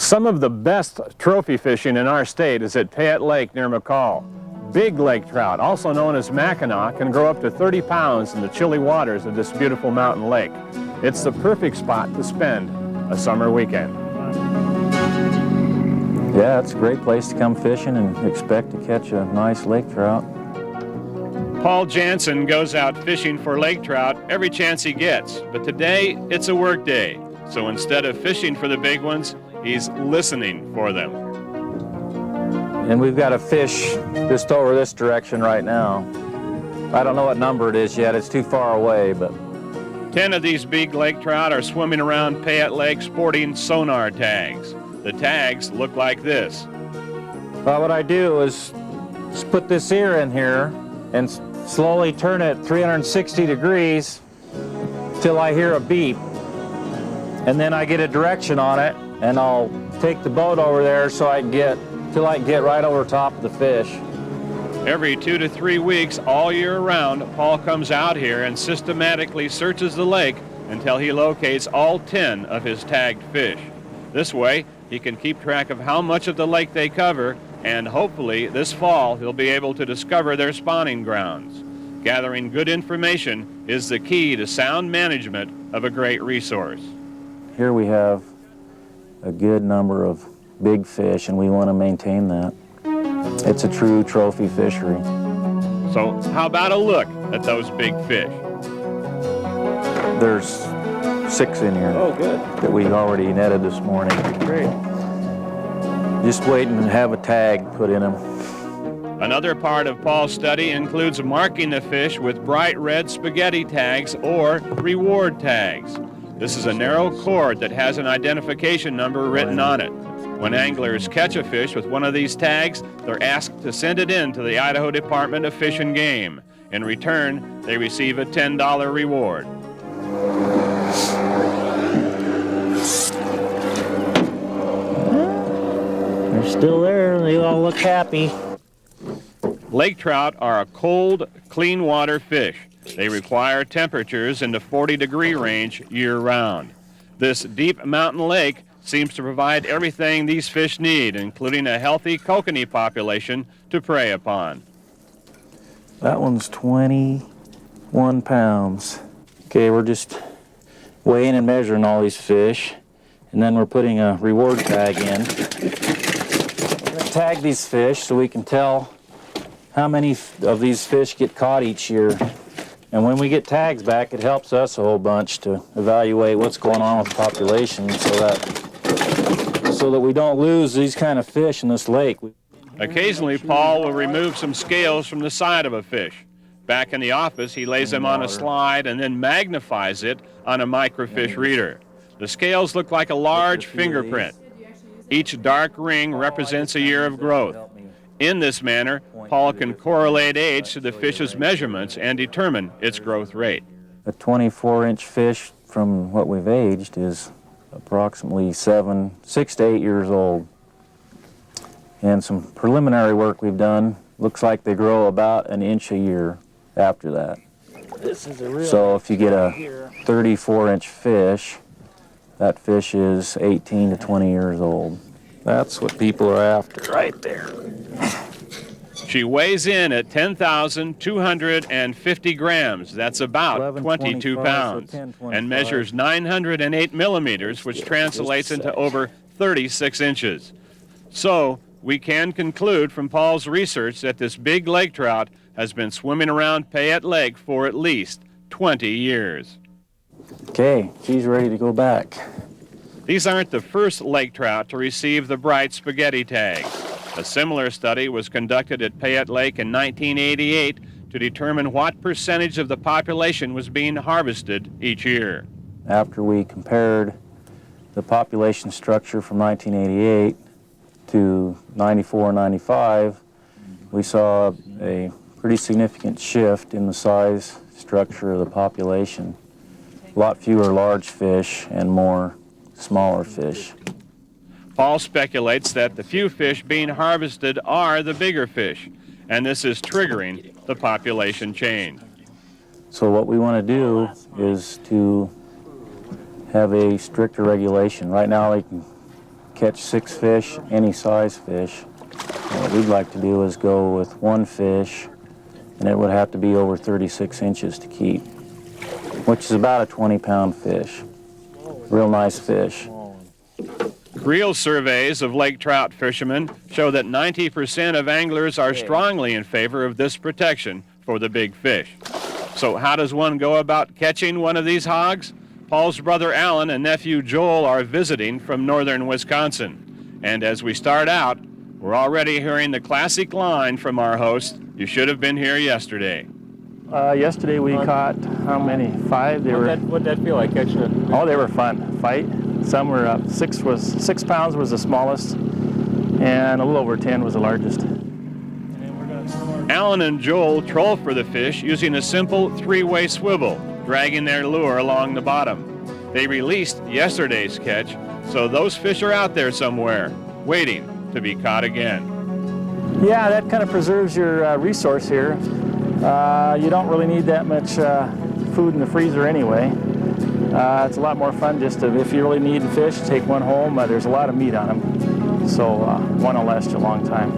Some of the best trophy fishing in our state is at Payette Lake near McCall. Big lake trout, also known as Mackinaw, can grow up to 30 pounds in the chilly waters of this beautiful mountain lake. It's the perfect spot to spend a summer weekend. Yeah, it's a great place to come fishing and expect to catch a nice lake trout. Paul Jansen goes out fishing for lake trout every chance he gets, but today it's a work day. So instead of fishing for the big ones, he's listening for them. And we've got a fish just over this direction right now. I don't know what number it is yet, it's too far away, but 10 of these big lake trout are swimming around Payette Lake sporting sonar tags. The tags look like this. well, what I do is just put this ear in here and slowly turn it 360 degrees till I hear a beep. And then I get a direction on it, and I'll take the boat over there so I can get right over top of the fish. Every 2 to 3 weeks, all year round, Paul comes out here and systematically searches the lake until he locates all 10 of his tagged fish. This way, he can keep track of how much of the lake they cover, and hopefully this fall he'll be able to discover their spawning grounds. Gathering good information is the key to sound management of a great resource. Here we have a good number of big fish, and we want to maintain that. It's a true trophy fishery. So how about a look at those big fish? There's 6 in here. Oh, good. That we already netted this morning. Great. Just waiting to have a tag put in them. Another part of Paul's study includes marking the fish with bright red spaghetti tags or reward tags. This is a narrow cord that has an identification number written on it. When anglers catch a fish with one of these tags, they're asked to send it in to the Idaho Department of Fish and Game. In return, they receive a $10 reward. They're still there. They all look happy. Lake trout are a cold, clean water fish. They require temperatures in the 40-degree range year-round. This deep mountain lake seems to provide everything these fish need, including a healthy kokanee population to prey upon. That one's 21 pounds. Okay, we're just weighing and measuring all these fish, and then we're putting a reward tag in. We're going to tag these fish so we can tell how many of these fish get caught each year. And when we get tags back, it helps us a whole bunch to evaluate what's going on with the population so that we don't lose these kind of fish in this lake. Occasionally, Paul will remove some scales from the side of a fish. Back in the office, he lays them on a slide and then magnifies it on a microfiche reader. The scales look like a large fingerprint. Each dark ring represents a year of growth. In this manner, Paul can correlate age to the fish's measurements and determine its growth rate. A 24-inch fish from what we've aged is approximately 6 to 8 years old. And some preliminary work we've done looks like they grow about an inch a year after that. So if you get a 34-inch fish, that fish is 18 to 20 years old. That's what people are after right there. She weighs in at 10,250 grams. That's about 22 pounds. And measures 908 millimeters, which translates into over 36 inches. So we can conclude from Paul's research that this big lake trout has been swimming around Payette Lake for at least 20 years. Okay, she's ready to go back. These aren't the first lake trout to receive the bright spaghetti tag. A similar study was conducted at Payette Lake in 1988 to determine what percentage of the population was being harvested each year. After we compared the population structure from 1988 to 94-95, we saw a pretty significant shift in the size structure of the population. A lot fewer large fish and more smaller fish. Paul speculates that the few fish being harvested are the bigger fish, and this is triggering the population change. So what we want to do is to have a stricter regulation. Right now they can catch 6 fish, any size fish. What we'd like to do is go with 1 fish, and it would have to be over 36 inches to keep, which is about a 20-pound fish. Real nice fish. Real surveys of lake trout fishermen show that 90% of anglers are strongly in favor of this protection for the big fish. So how does one go about catching one of these hogs? Paul's brother Alan and nephew Joel are visiting from northern Wisconsin. And as we start out, we're already hearing the classic line from our host, "You should have been here yesterday." Yesterday we caught, how many? 5? What'd that feel like catching? Oh, they were fun. Fight. Some were 6 pounds was the smallest, and a little over 10 was the largest. Alan and Joel troll for the fish using a simple 3-way swivel, dragging their lure along the bottom. They released yesterday's catch, so those fish are out there somewhere, waiting to be caught again. Yeah, that kind of preserves your resource here. You don't really need that much food in the freezer anyway. It's a lot more fun just to, if you really need fish, take one home. There's a lot of meat on them, so one will last you a long time.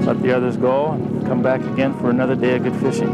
Let the others go and come back again for another day of good fishing.